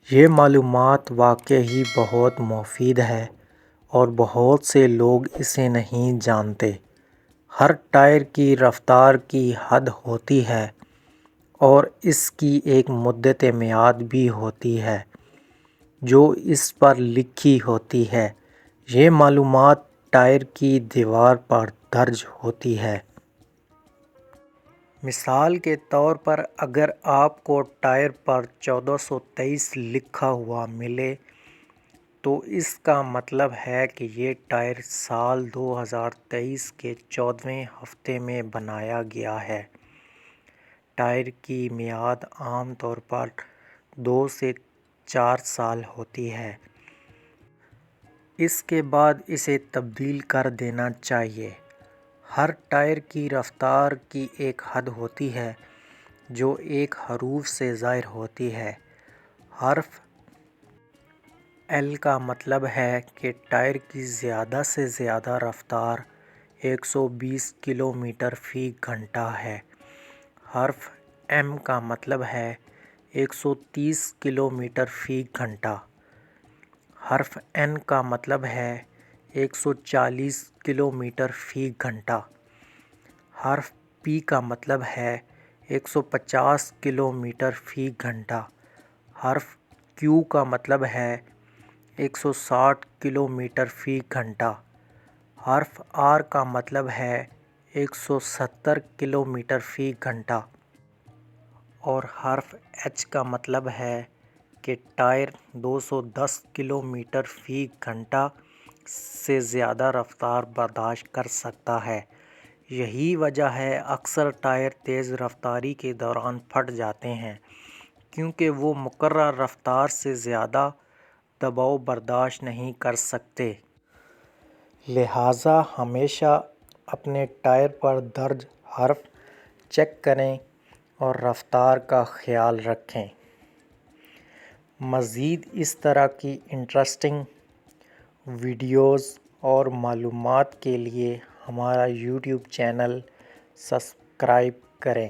یہ معلومات واقعی بہت مفید ہے اور بہت سے لوگ اسے نہیں جانتے۔ ہر ٹائر کی رفتار کی حد ہوتی ہے اور اس کی ایک مدت میعاد بھی ہوتی ہے جو اس پر لکھی ہوتی ہے۔ یہ معلومات ٹائر کی دیوار پر درج ہوتی ہے۔ مثال کے طور پر اگر آپ کو ٹائر پر 1423 لکھا ہوا ملے تو اس کا مطلب ہے کہ یہ ٹائر سال 2023 کے 14ویں ہفتے میں بنایا گیا ہے۔ ٹائر کی میعاد عام طور پر 2 سے 4 سال ہوتی ہے۔ اس کے بعد اسے تبدیل کر دینا چاہیے۔ ہر ٹائر کی رفتار کی ایک حد ہوتی ہے جو ایک حروف سے ظاہر ہوتی ہے۔ حرف ایل کا مطلب ہے کہ ٹائر کی زیادہ سے زیادہ رفتار 120 کلومیٹر فی گھنٹہ ہے۔ حرف ایم کا مطلب ہے 130 کلومیٹر فی گھنٹہ۔ حرف این کا مطلب ہے 140 کلومیٹر فی گھنٹہ۔ حرف پی کا مطلب ہے 150 کلومیٹر فی گھنٹہ۔ حرف کیو کا مطلب ہے 160 کلومیٹر فی گھنٹہ۔ حرف آر کا مطلب ہے 170 کلومیٹر فی گھنٹہ۔ اور حرف ایچ کا مطلب ہے کہ ٹائر 210 کلومیٹر فی گھنٹہ سے زیادہ رفتار برداشت کر سکتا ہے۔ یہی وجہ ہے اکثر ٹائر تیز رفتاری کے دوران پھٹ جاتے ہیں کیونکہ وہ مقررہ رفتار سے زیادہ دباؤ برداشت نہیں کر سکتے۔ لہٰذا ہمیشہ اپنے ٹائر پر درج حرف چیک کریں اور رفتار کا خیال رکھیں۔ مزید اس طرح کی انٹرسٹنگ ویڈیوز اور معلومات کے لیے ہمارا یوٹیوب چینل سبسکرائب کریں۔